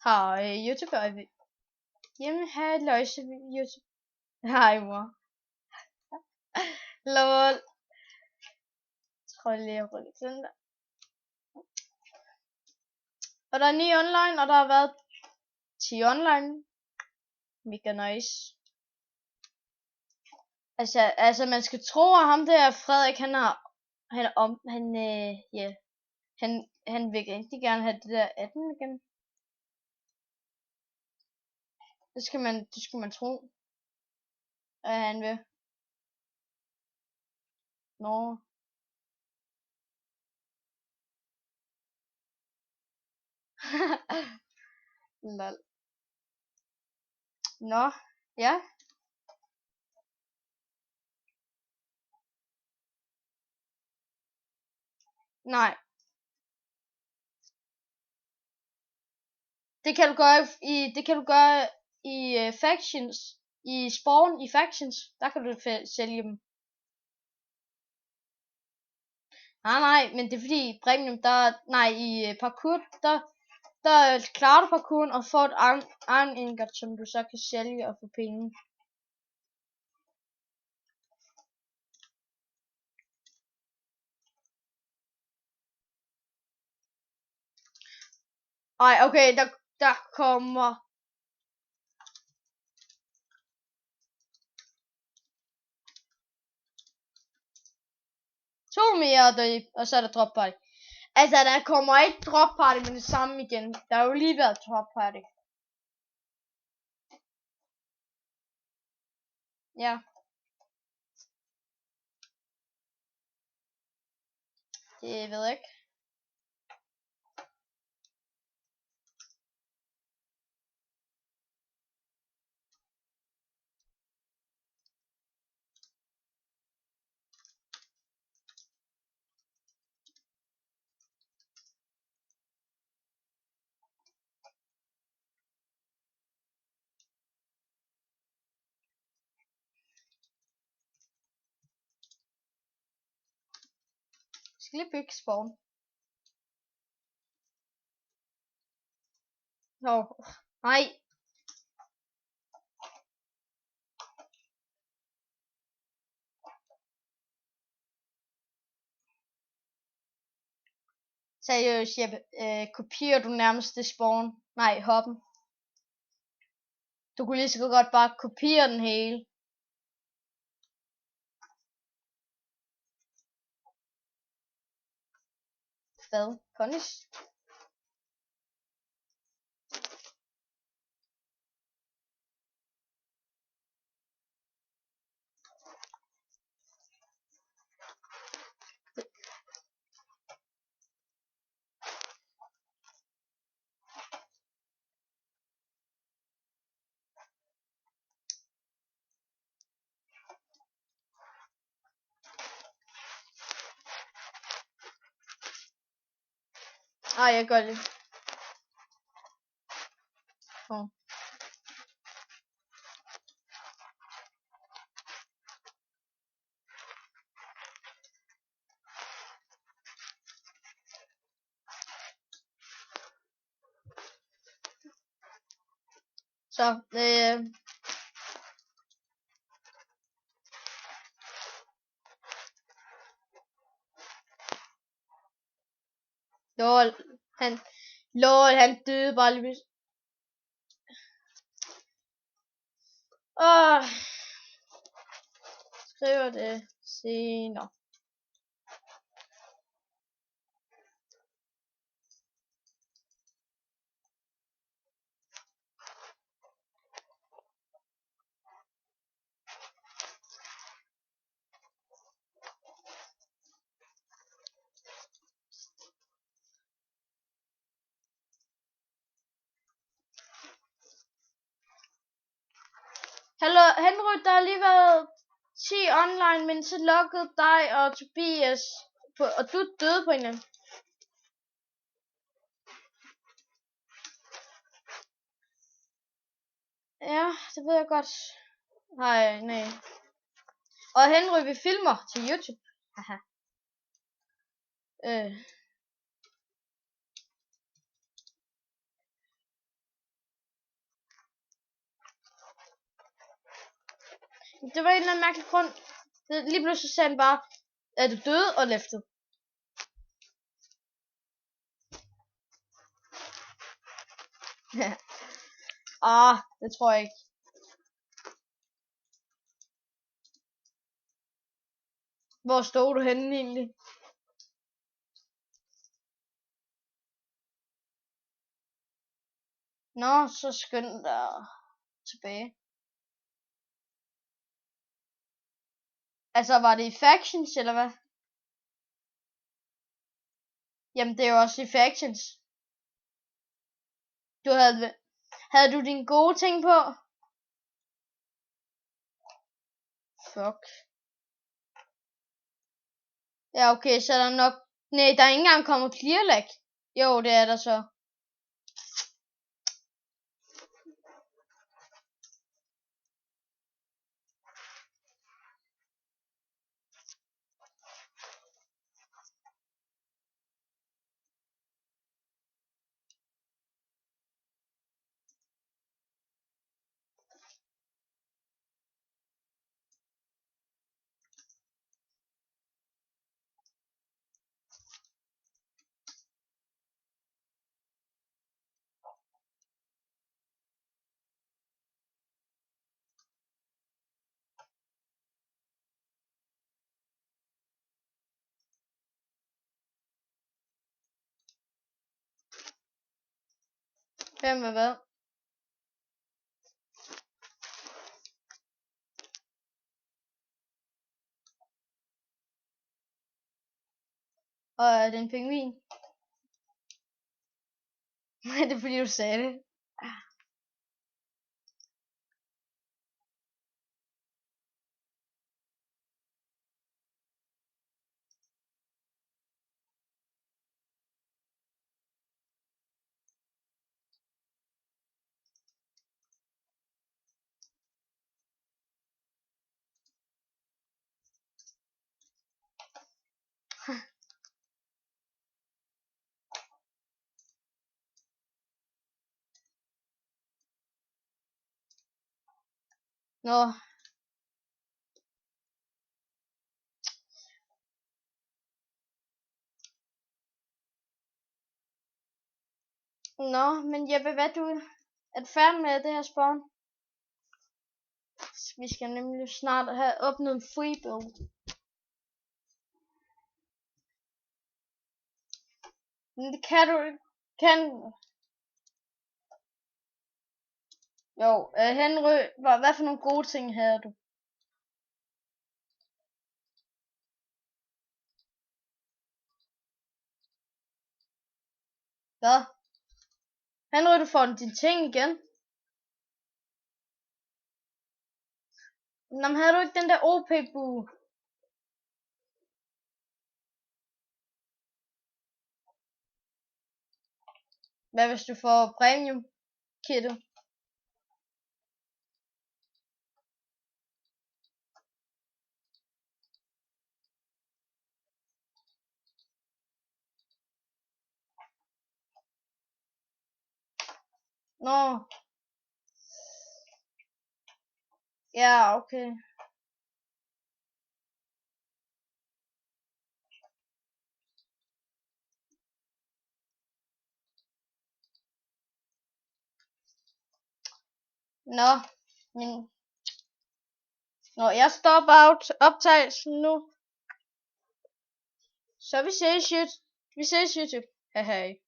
Har YouTube og jamen halløjse YouTube. Hej mor. Lol. Tror lige jeg rykker sådan der. Og der er 9 online, og der har været 10 online. Mega nice. Altså man skal tro, at ham der Frederik, han vil rigtig gerne have det der 18 igen. Det skal man tro, at han vil. Nå. Lol. Nå, ja. Nej. Det kan du gøre i factions, i spawn i factions. Der kan du sælge dem. Nej, men det er fordi i premium i parkour, der klarer du parkouren og får et iron ingot, som du så kan sælge og få penge. Ej, okay, der kommer. To mere, og så er der drop party. Altså, der kommer ikke drop party med det samme igen. Der har jo lige været drop party. Ja. Det ved jeg ikke. Jeg skal lige bygge spawn. Nå, nej. Seriøst, Jeppe, kopierer du nærmest det spawn? Nej, hoppen. Du kunne lige så godt bare kopiere den hele. Hvad? Punish? Ej, jeg gør det. Oh. Så, han døde bare lige. Skriver det senere. Hallo, Henry, der har lige været 10 online, men så lukkede dig og Tobias, og du døde på en eller anden. Ja, det ved jeg godt. Nej. Og Henry, vi filmer til YouTube. Haha. Det var en eller anden mærkelig grund. Lige pludselig sagde han bare, er du død, og leftede. Det tror jeg ikke. Hvor stod du henne egentlig? Nå, så skynd dig tilbage. Altså, var det i Factions, eller hvad? Jamen, det er jo også i Factions. Havde du dine gode ting på? Fuck. Ja, okay, så er der nok... Nej, der er ikke engang kommet clear lag. Jo, det er der så. Hvem med hvad? Og er det en pingvin? Nej, det er fordi du sagde det. Nå. Nå, men Jeppe, hvad du... Er du færdig med det her spawn? Vi skal nemlig snart have åbnet en free build. Men det kan du ikke. Jo, Henry, hvad for nogle gode ting havde du? Hvad? Henry, du får dine ting igen. Nå, men havde du ikke den der OP-bue? Hvad hvis du får premium kittet? Nå. Ja, okay. Nå, men... Nå, jeg stopper optagelsen nu. Så vi ses, YouTube. Hej hej.